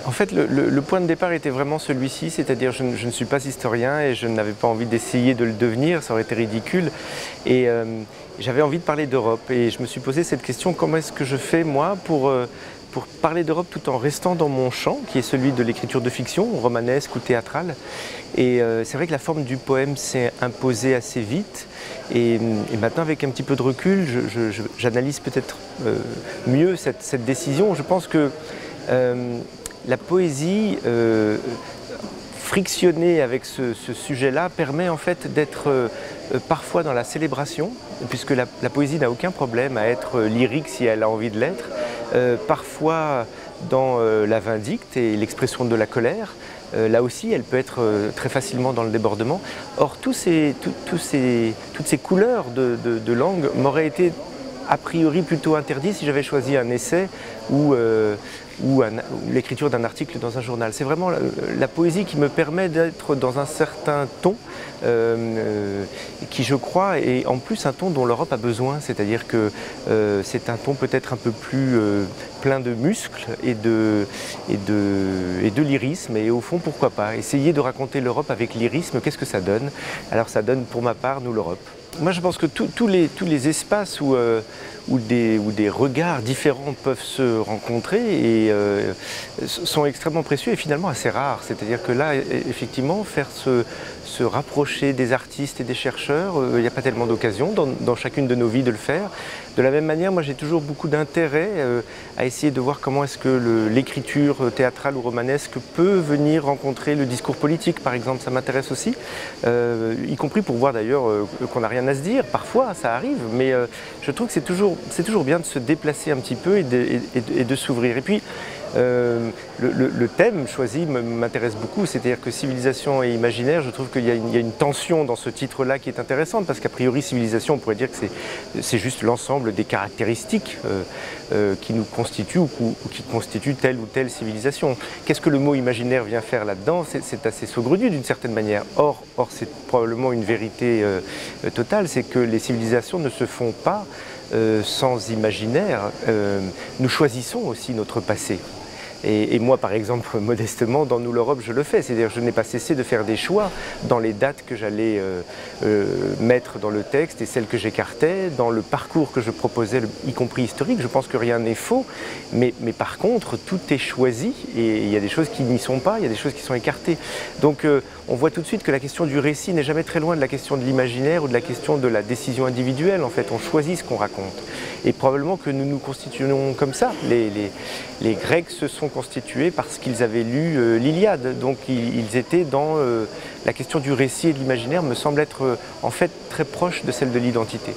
En fait, le point de départ était vraiment celui-ci, c'est-à-dire je ne suis pas historien et je n'avais pas envie d'essayer de le devenir, ça aurait été ridicule. Et j'avais envie de parler d'Europe et je me suis posé cette question, comment est-ce que je fais moi pour parler d'Europe tout en restant dans mon champ, qui est celui de l'écriture de fiction, romanesque ou théâtrale. Et c'est vrai que la forme du poème s'est imposée assez vite. Et maintenant, avec un petit peu de recul, j'analyse peut-être mieux cette décision. Je pense que la poésie frictionnée avec ce sujet-là permet en fait d'être parfois dans la célébration, puisque la poésie n'a aucun problème à être lyrique si elle a envie de l'être, parfois dans la vindicte et l'expression de la colère. Là aussi, elle peut être très facilement dans le débordement. Or, toutes ces couleurs de langue m'auraient été a priori plutôt interdit si j'avais choisi un essai ou l'écriture d'un article dans un journal. C'est vraiment la poésie qui me permet d'être dans un certain ton qui, je crois, est en plus un ton dont l'Europe a besoin, c'est-à-dire que c'est un ton peut-être un peu plus plein de muscles et de lyrisme, et au fond, pourquoi pas essayer de raconter l'Europe avec lyrisme, qu'est-ce que ça donne? Alors ça donne pour ma part, nous, l'Europe. Moi, je pense que tous les espaces où des regards différents peuvent se rencontrer et sont extrêmement précieux et finalement assez rares. C'est-à-dire que là, effectivement, faire se rapprocher des artistes et des chercheurs, il n'y a pas tellement d'occasion dans chacune de nos vies de le faire. De la même manière, moi j'ai toujours beaucoup d'intérêt à essayer de voir comment est-ce que l'écriture théâtrale ou romanesque peut venir rencontrer le discours politique, par exemple. Ça m'intéresse aussi, y compris pour voir d'ailleurs qu'on n'a rien à se dire. Parfois, ça arrive, mais je trouve que c'est toujours bien de se déplacer un petit peu et de s'ouvrir. Et puis, le thème choisi m'intéresse beaucoup, c'est-à-dire que civilisation et imaginaire, je trouve qu'il y a une tension dans ce titre-là qui est intéressante, parce qu'a priori, civilisation, on pourrait dire que c'est juste l'ensemble des caractéristiques qui nous constituent ou qui constituent telle ou telle civilisation. Qu'est-ce que le mot imaginaire vient faire là-dedans? C'est assez saugrenu d'une certaine manière. Or c'est probablement une vérité totale, c'est que les civilisations ne se font pas sans imaginaire. Nous choisissons aussi notre passé. Et moi, par exemple, modestement, dans Nous l'Europe, je le fais. C'est-à-dire que je n'ai pas cessé de faire des choix dans les dates que j'allais mettre dans le texte et celles que j'écartais, dans le parcours que je proposais, y compris historique. Je pense que rien n'est faux, mais par contre, tout est choisi et il y a des choses qui n'y sont pas, il y a des choses qui sont écartées. Donc on voit tout de suite que la question du récit n'est jamais très loin de la question de l'imaginaire ou de la question de la décision individuelle. En fait, on choisit ce qu'on raconte. Et probablement que nous nous constituons comme ça. Les Grecs se sont constitués parce qu'ils avaient lu l'Iliade. Donc ils étaient dans la question du récit et de l'imaginaire me semble être en fait très proche de celle de l'identité.